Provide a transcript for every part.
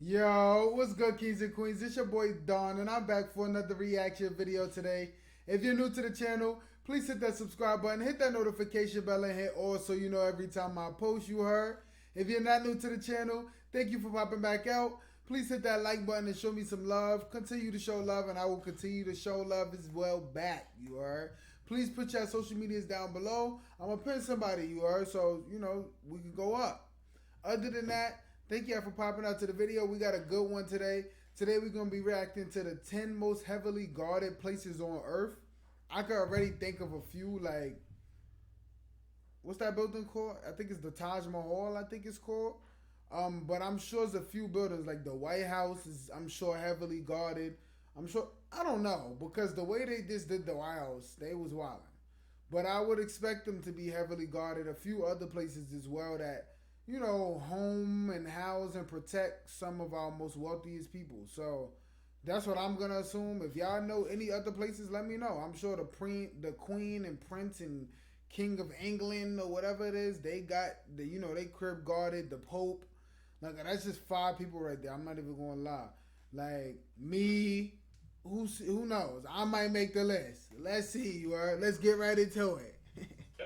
Yo, what's good, kings and queens? It's your boy Don, and I'm back for another reaction video today. If you're new to the channel, please hit that subscribe button, hit that notification bell, and hit all so you know every time I post, you heard. If you're not new to the channel, thank you for popping back out. Please hit that like button and show me some love. Continue to show love, and I will continue to show love as well back, you heard. Please put your social medias down below. I'm going to pin somebody, you heard, so, you know, we can go up. Other than that, thank y'all for popping out to the video. We got a good one today. Today we're going to be reacting to the 10 most heavily guarded places on Earth. I could already think of a few, like, what's that building called? I think it's the Taj Mahal, I think it's called. But I'm sure there's a few buildings, like the White House is, I'm sure, heavily guarded. I'm sure, I don't know, because the way they just did the White House, they was wilding. But I would expect them to be heavily guarded. A few other places as well that, you know, home and house and protect some of our most wealthiest people. So that's what I'm gonna assume. If y'all know any other places, let me know. I'm sure the Queen and Prince and King of England or whatever it is, they got the, you know, they crib guarded. The Pope, like, that's just 5 people right there. I'm not even gonna lie. Like me, who knows? I might make the list. Let's see, you are. Let's get right into it.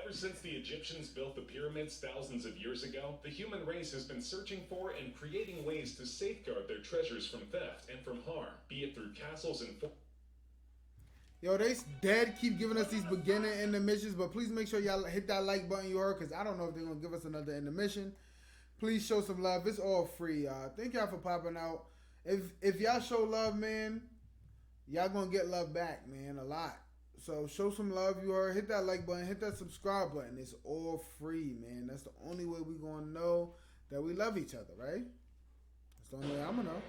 Ever since the Egyptians built the pyramids thousands of years ago, the human race has been searching for and creating ways to safeguard their treasures from theft and from harm, be it through castles and Yo, they dead keep giving us these beginner intermissions, but please make sure y'all hit that like button, you heard, because I don't know if they're going to give us another intermission. Please show some love. It's all free, y'all. Thank y'all for popping out. If y'all show love, man, y'all going to get love back, man, a lot. So show some love, you heard. Hit that like button, hit that subscribe button. It's all free, man. That's the only way we're going to know that we love each other, right? That's the only way I'm going to know.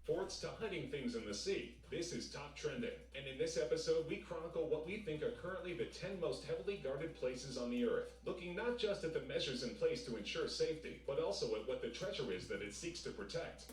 forts to hiding things in the sea. This is Top Trending, and in this episode we chronicle what we think are currently the 10 most heavily guarded places on the Earth, looking not just at the measures in place to ensure safety, but also at what the treasure is that it seeks to protect.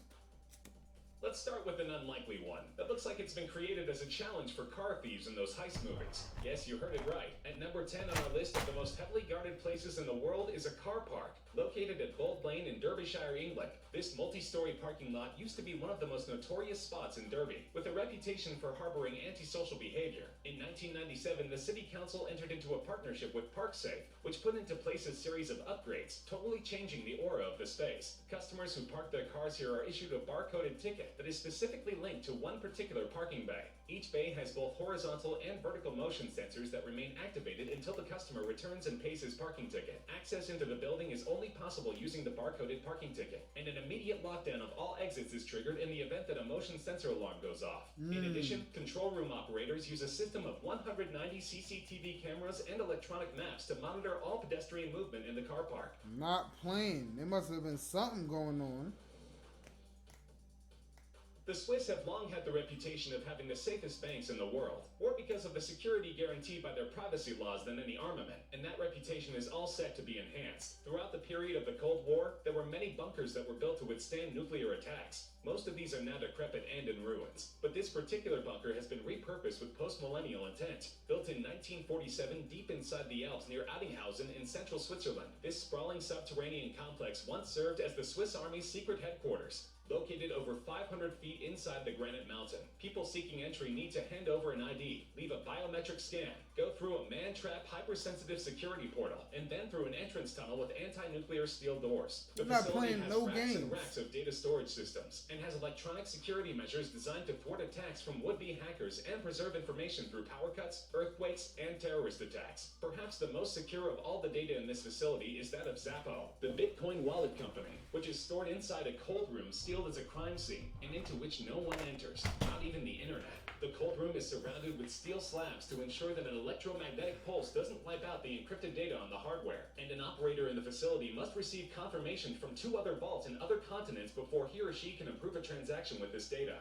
Let's start with an unlikely one that looks like it's been created as a challenge for car thieves in those heist movies. Yes, you heard it right. At number 10 on our list of the most heavily guarded places in the world is a car park. Located at Bold Lane in Derbyshire, England, this multi-story parking lot used to be one of the most notorious spots in Derby, with a reputation for harboring antisocial behavior. In 1997, the City Council entered into a partnership with ParkSafe, which put into place a series of upgrades, totally changing the aura of the space. Customers who park their cars here are issued a barcoded ticket that is specifically linked to one particular parking bay. Each bay has both horizontal and vertical motion sensors that remain activated until the customer returns and pays his parking ticket. Access into the building is only possible using the barcoded parking ticket, and an immediate lockdown of all exits is triggered in the event that a motion sensor alarm goes off. In addition, control room operators use a system of 190 CCTV cameras and electronic maps to monitor all pedestrian movement in the car park. Not playing. There must have been something going on. The Swiss have long had the reputation of having the safest banks in the world, more because of the security guaranteed by their privacy laws than any armament, and that reputation is all set to be enhanced. Throughout the period of the Cold War, there were many bunkers that were built to withstand nuclear attacks. Most of these are now decrepit and in ruins, but this particular bunker has been repurposed with post-millennial intent. Built in 1947 deep inside the Alps near Addinghausen in central Switzerland, this sprawling subterranean complex once served as the Swiss Army's secret headquarters. Located over 500 feet inside the granite mountain, people seeking entry need to hand over an ID, leave a biometric scan, go through a man-trap hypersensitive security portal, and then through an entrance tunnel with anti-nuclear steel doors. The facility has racks and racks of data storage systems, and has electronic security measures designed to thwart attacks from would-be hackers and preserve information through power cuts, earthquakes, and terrorist attacks. Perhaps the most secure of all the data in this facility is that of Zappo, the Bitcoin wallet company, which is stored inside a cold room sealed as a crime scene, and into which no one enters, not even the internet. The cold room is surrounded with steel slabs to ensure that an electromagnetic pulse doesn't wipe out the encrypted data on the hardware, and an operator in the facility must receive confirmation from 2 other vaults in other continents before he or she can approve a transaction with this data.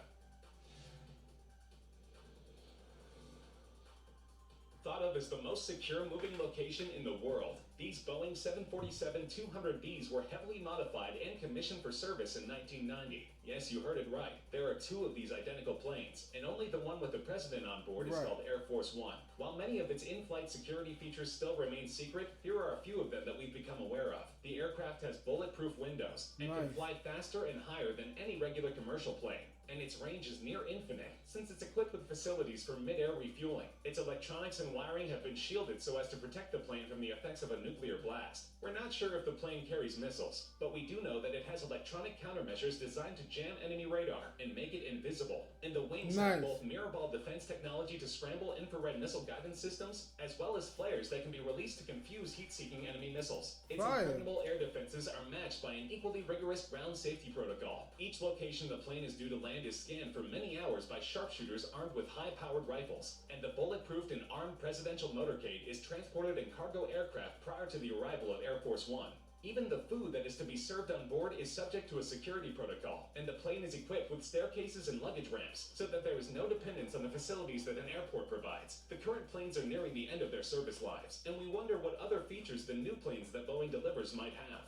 Thought of as the most secure moving location in the world, These Boeing 747-200Bs were heavily modified and commissioned for service in 1990. Yes, you heard it right. There are two of these identical planes, and only the one with the president on board is called Air Force One. While many of its in-flight security features still remain secret, here are a few of them that we've become aware of. The aircraft has bulletproof windows and can fly faster and higher than any regular commercial plane. And its range is near infinite, since it's equipped with facilities for mid-air refueling. Its electronics and wiring have been shielded so as to protect the plane from the effects of a nuclear blast. We're not sure if the plane carries missiles, but we do know that it has electronic countermeasures designed to jam enemy radar and make it invisible. And the wings have both mirror ball defense technology to scramble infrared missile guidance systems, as well as flares that can be released to confuse heat-seeking enemy missiles. Its impregnable air defenses are matched by an equally rigorous ground safety protocol. Each location the plane is due to land is scanned for many hours by sharpshooters armed with high-powered rifles, and the bulletproofed and armed presidential motorcade is transported in cargo aircraft prior to the arrival of Air Force One. Even the food that is to be served on board is subject to a security protocol, and the plane is equipped with staircases and luggage ramps so that there is no dependence on the facilities that an airport provides. The current planes are nearing the end of their service lives, and we wonder what other features the new planes that Boeing delivers might have.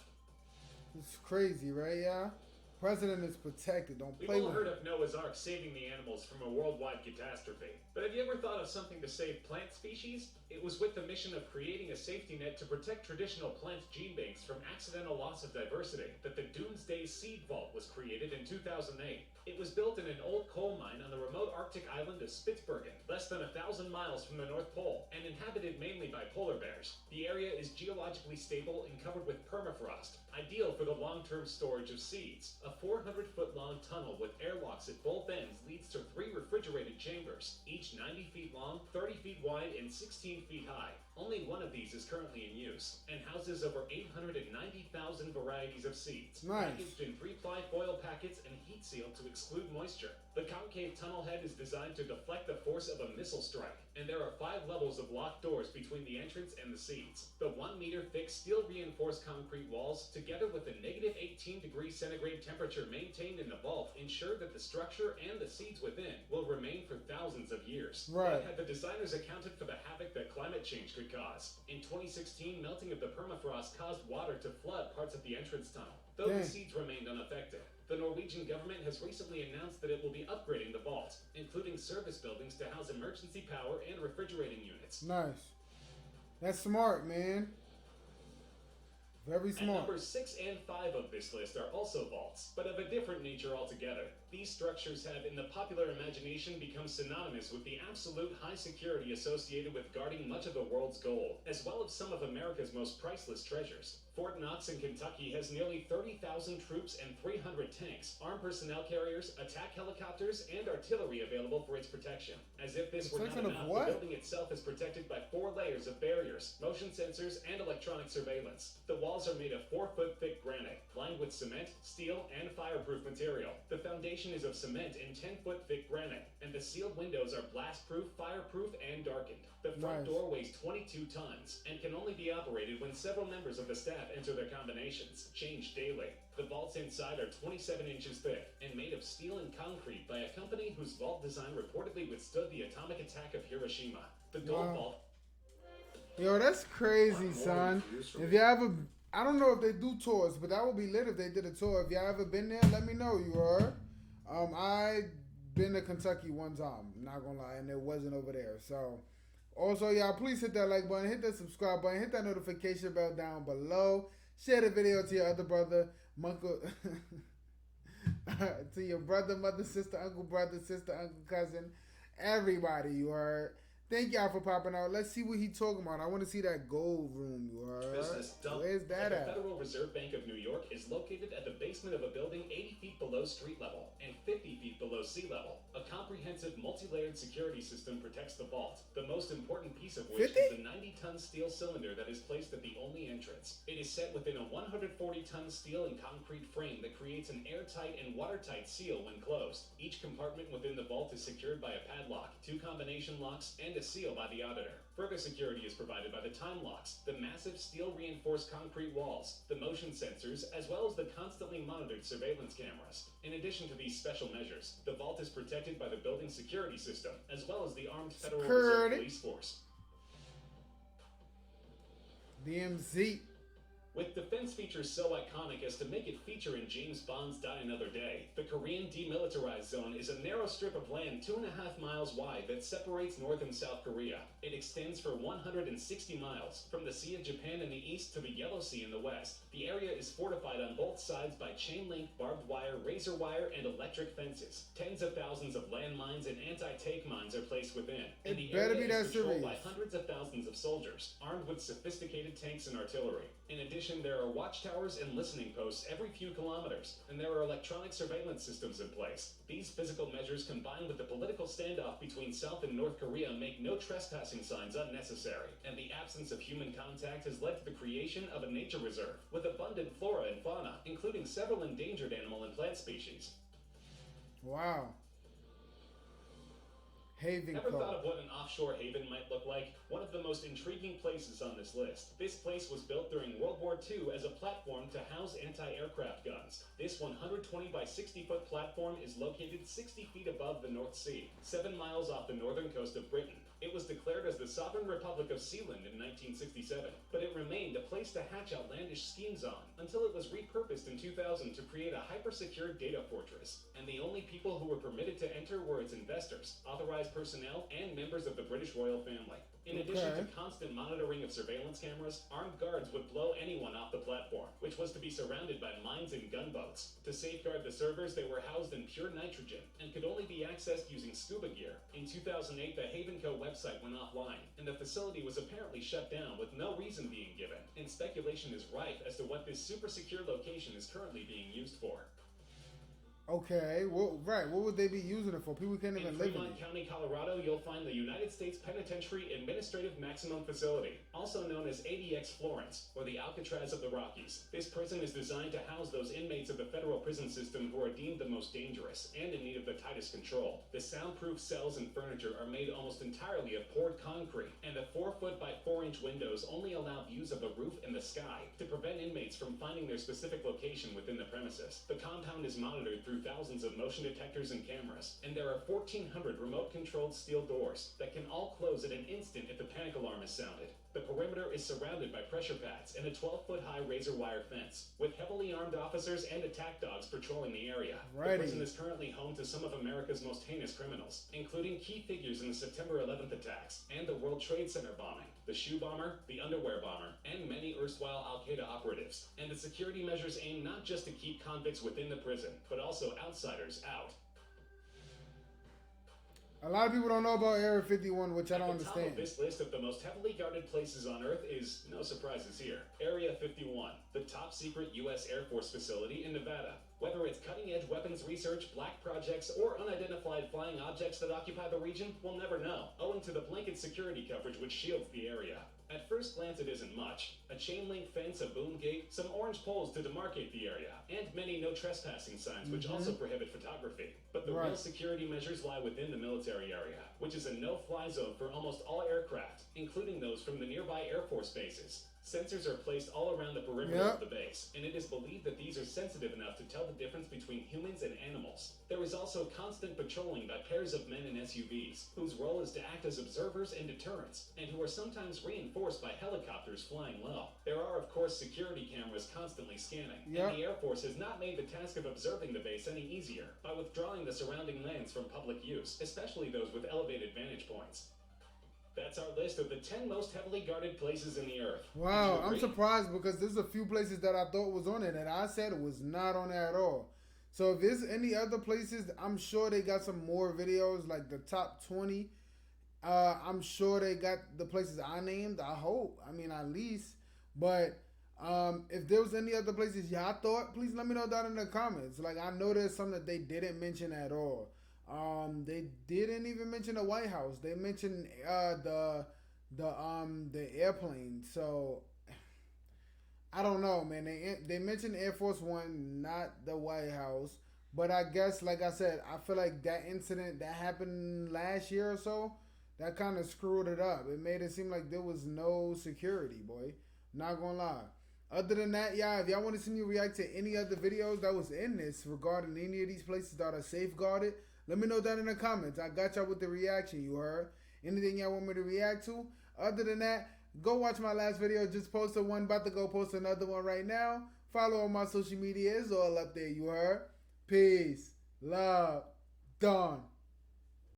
It's crazy, right, yeah? President is protected. Don't play with We've all heard of Noah's Ark saving the animals from a worldwide catastrophe. But have you ever thought of something to save plant species? It was with the mission of creating a safety net to protect traditional plant gene banks from accidental loss of diversity that the Doomsday Seed Vault was created in 2008. It was built in an old coal mine on the remote Arctic island of Spitsbergen, less than 1,000 miles from the North Pole, and inhabited mainly by polar bears. The area is geologically stable and covered with permafrost, ideal for the long-term storage of seeds. A 400-foot-long tunnel with airlocks at both ends leads to 3 refrigerated chambers, each 90 feet long, 30 feet wide, and 16 feet high. Only one of these is currently in use, and houses over 890,000 varieties of seeds, packaged in 3-ply foil packets and heat-sealed to exclude moisture. The concave tunnel head is designed to deflect the force of a missile strike, and there are 5 levels of locked doors between the entrance and the seeds. The 1-meter-thick steel-reinforced concrete walls, together with the negative 18 degrees centigrade temperature maintained in the vault, ensure that the structure and the seeds within will remain for thousands of years. But had the designers accounted for the havoc that climate change could cause? In 2016, melting of the permafrost caused water to flood parts of the entrance tunnel, though the seeds remained unaffected. The Norwegian government has recently announced that it will be upgrading the vault, including service buildings to house emergency power and refrigerating units. Nice. That's smart, man. Very smart. And numbers 6 and 5 of this list are also vaults, but of a different nature altogether. These structures have, in the popular imagination, become synonymous with the absolute high security associated with guarding much of the world's gold, as well as some of America's most priceless treasures. Fort Knox in Kentucky has nearly 30,000 troops and 300 tanks, armed personnel carriers, attack helicopters, and artillery available for its protection. As if this were not enough, the building itself is protected by 4 layers of barriers, motion sensors, and electronic surveillance. The walls are made of 4-foot thick granite, lined with cement, steel, and fireproof material. The foundation is of cement and 10-foot thick granite, and the sealed windows are blast-proof, fireproof, and darkened. The front door weighs 22 tons and can only be operated when several members of the staff enter their combinations, changed daily. The vaults inside are 27 inches thick and made of steel and concrete by a company whose vault design reportedly withstood the atomic attack of Hiroshima. The gold vault. Yo, that's crazy, son. If you ever, I don't know if they do tours, but that would be lit if they did a tour. If y'all ever been there, let me know. You heard? I been to Kentucky one time, not gonna lie, and it wasn't over there. So, also, y'all, please hit that like button, hit that subscribe button, hit that notification bell down below. Share the video to your other brother, uncle, to your brother, mother, sister, uncle, cousin, everybody, you heard? Thank y'all for popping out. Let's see what he talking about. I want to see that gold room, you heard? Where's that at? The Federal Reserve Bank of New York is located at the basement of a building 80 feet below street level and 50 feet below sea level. A comprehensive multi-layered security system protects the vault, the most important piece of which is the 90-ton steel cylinder that is placed at the only entrance. It is set within a 140-ton steel and concrete frame that creates an airtight and watertight seal when closed. Each compartment within the vault is secured by a padlock, 2 combination locks, and a seal by the auditor. Further security is provided by the time locks, the massive steel-reinforced concrete walls, the motion sensors, as well as the constantly monitored surveillance cameras. In addition to these special measures, the vault is protected by the building security system, as well as the armed Federal Reserve Police Force. DMZ. With defense features so iconic as to make it feature in James Bond's Die Another Day, the Korean Demilitarized Zone is a narrow strip of land 2.5 miles wide that separates North and South Korea. It extends for 160 miles, from the Sea of Japan in the east to the Yellow Sea in the west. The area is fortified on both sides by chain-link, barbed wire, razor wire, and electric fences. Tens of thousands of landmines and anti-tank mines are placed within, and the area is controlled by hundreds of thousands of soldiers, armed with sophisticated tanks and artillery. In addition, there are watchtowers and listening posts every few kilometers, and there are electronic surveillance systems in place. These physical measures combined with the political standoff between South and North Korea make no trespassing signs unnecessary, and the absence of human contact has led to the creation of a nature reserve with abundant flora and fauna, including several endangered animal and plant species. Wow. Haven Ever Club. thought of what an offshore haven might look like? One of the most intriguing places on this list. This place was built during World War II as a platform to house anti-aircraft guns. This 120 by 60 foot platform is located 60 feet above the North Sea, 7 miles off the northern coast of Britain. It was declared as the Sovereign Republic of Sealand in 1967, but it remained a place to hatch outlandish schemes on until it was repurposed in 2000 to create a hyper-secure data fortress. And the only people who were permitted to enter were its investors, authorized personnel, and members of the British royal family. In addition to constant monitoring of surveillance cameras, armed guards would blow anyone off the platform, which was to be surrounded by mines and gunboats. To safeguard the servers, they were housed in pure nitrogen and could only be accessed using scuba gear. In 2008, the Haven Co. website went offline, and the facility was apparently shut down with no reason being given, and speculation is rife as to what this super secure location is currently being used for. Okay, well, right. What would they be using it for? People can't even live in it. In Fremont County, Colorado, you'll find the United States Penitentiary Administrative Maximum Facility, also known as ADX Florence, or the Alcatraz of the Rockies. This prison is designed to house those inmates of the federal prison system who are deemed the most dangerous and in need of the tightest control. The soundproof cells and furniture are made almost entirely of poured concrete, and the 4-foot by 4-inch windows only allow views of the roof and the sky to prevent inmates from finding their specific location within the premises. The compound is monitored through thousands of motion detectors and cameras, and there are 1,400 remote-controlled steel doors that can all close at an instant if the panic alarm is sounded. The perimeter is surrounded by pressure pads and a 12-foot-high razor wire fence, with heavily armed officers and attack dogs patrolling the area. The prison is currently home to some of America's most heinous criminals, including key figures in the September 11th attacks and the World Trade Center bombing, the shoe bomber, the underwear bomber, and many erstwhile Al-Qaeda operatives. And the security measures aim not just to keep convicts within the prison, but also outsiders out. A lot of people don't know about Area 51, which I don't understand. At the top of this list of the most heavily guarded places on Earth is, no surprises here, Area 51, the top secret U.S. Air Force facility in Nevada. Whether it's cutting-edge weapons research, black projects, or unidentified flying objects that occupy the region, we'll never know, owing to the blanket security coverage which shields the area. At first glance, it isn't much. A chain-link fence, a boom gate, some orange poles to demarcate the area, and many no trespassing signs which also prohibit photography. But the real security measures lie within the military area, which is a no-fly zone for almost all aircraft, including those from the nearby Air Force bases. Sensors are placed all around the perimeter of the base, and it is believed that these are sensitive enough to tell the difference between humans and animals. There is also constant patrolling by pairs of men in SUVs, whose role is to act as observers and deterrents, and who are sometimes reinforced by helicopters flying low. There are, of course, security cameras constantly scanning, and the Air Force has not made the task of observing the base any easier by withdrawing the surrounding lands from public use, especially those with elevated vantage points. That's our list of the 10 most heavily guarded places in the earth. Wow, I'm surprised because there's a few places that I thought was on it and I said it was not on there at all. So if there's any other places, I'm sure they got some more videos, like the top 20. I'm sure they got the places I named. I hope. I mean, at least. But if there was any other places y'all thought, please let me know down in the comments. Like, I know there's some that they didn't mention at all. They didn't even mention the White House. They mentioned the airplane. So I don't know, man. They mentioned Air Force One, not the White House. But I guess, like I said, I feel like that incident that happened last year or so, that kind of screwed it up. It made it seem like there was no security, boy. Not gonna lie. Other than that, y'all, if y'all want to see me react to any other videos that was in this regarding any of these places that are safeguarded, let me know down in the comments. I got y'all with the reaction, you heard. Anything y'all want me to react to? Other than that, Go watch my last video. Just posted one. About to go post another one right now. Follow on my social media. It's all up there. You heard? Peace. Love. Done.